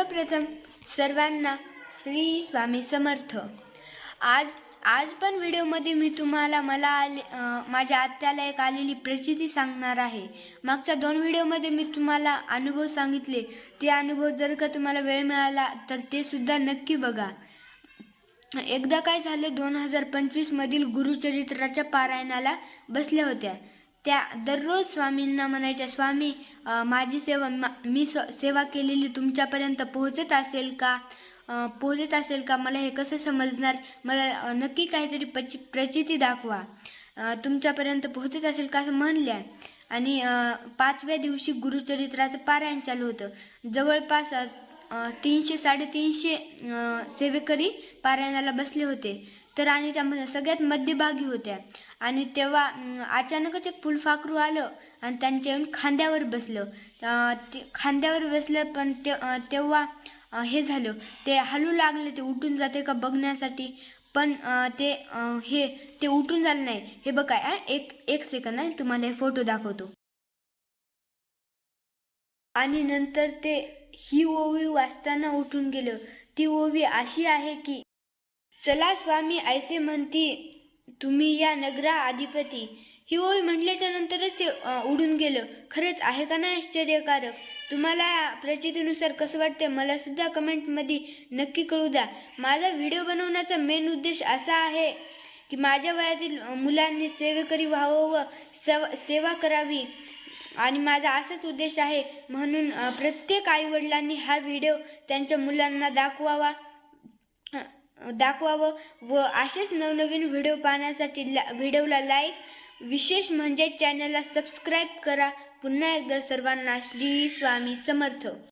सर्वप्रथम सर्वांना श्री स्वामी समर्थ। आज पण व्हिडिओमध्ये मी तुम्हाला माझ्या आत्याला एक आलेली प्रचिती सांगणार आहे। मागच्या 2 व्हिडिओमध्ये मी तुम्हाला अनुभव सांगितले, ते अनुभव जर का तुम्हाला वेळ मिळाला तर ते सुद्धा नक्की बघा। एकदा काय झालं, 2025 मधील गुरुचरित्राच्या पारायणाला बसल्या होत्या। त्या दररोज स्वामींना म्हणायच्या, स्वामी माझी सेवा मी सेवा केलेली तुमच्यापर्यंत पोहोचत असेल का, मला हे कसं समजणार, मला नक्की काहीतरी प्रचिती दाखवा, तुमच्यापर्यंत पोहोचत असेल का असं म्हणल्या। आणि 5व्या दिवशी गुरुचरित्राचं पारायण चालू होतं। जवळपास 300-350 सेवेकरी पारायणाला बसले होते। तर आणि त्यामध्ये सगळ्यात मध्यभागी होत्या। आणि तेव्हा अचानकच एक फुलपाखरू आलं आणि त्यांच्या येऊन खांद्यावर बसलं। पण तेव्हा हे झालं, ते हलू लागले, ते उठून जाते का बघण्यासाठी, पण ते उठून झालं नाही। हे बघा, एक सेकंद आहे, तुम्हाला हे फोटो दाखवतो। आणि नंतर ते ही ओवी वाचताना उठून गेलं। ती ओवी अशी आहे की, चला स्वामी ऐसे म्हणती तुम्ही या नगरा अधिपती। ही ओवी म्हटल्याच्या नंतरच ते उडून गेलं। खरंच आहे का नाही आश्चर्यकारक? तुम्हाला प्रचितीनुसार कसं वाटते मला सुद्धा कमेंटमध्ये नक्की कळू द्या। माझा व्हिडिओ बनवण्याचा मेन उद्देश असा आहे की माझ्या वयातील मुलांनी सेवेकरी व्हावं व सेवा करावी, आणि माझा असाच उद्देश आहे। म्हणून प्रत्येक आईवडिलांनी हा व्हिडिओ त्यांच्या मुलांना दाखवावं व असेच नवनवीन व्हिडिओ पाहण्यासाठी व्हिडिओला लाईक, विशेष म्हणजे चॅनलला सबस्क्राईब करा। पुन्हा एकदा सर्वांना श्री स्वामी समर्थ।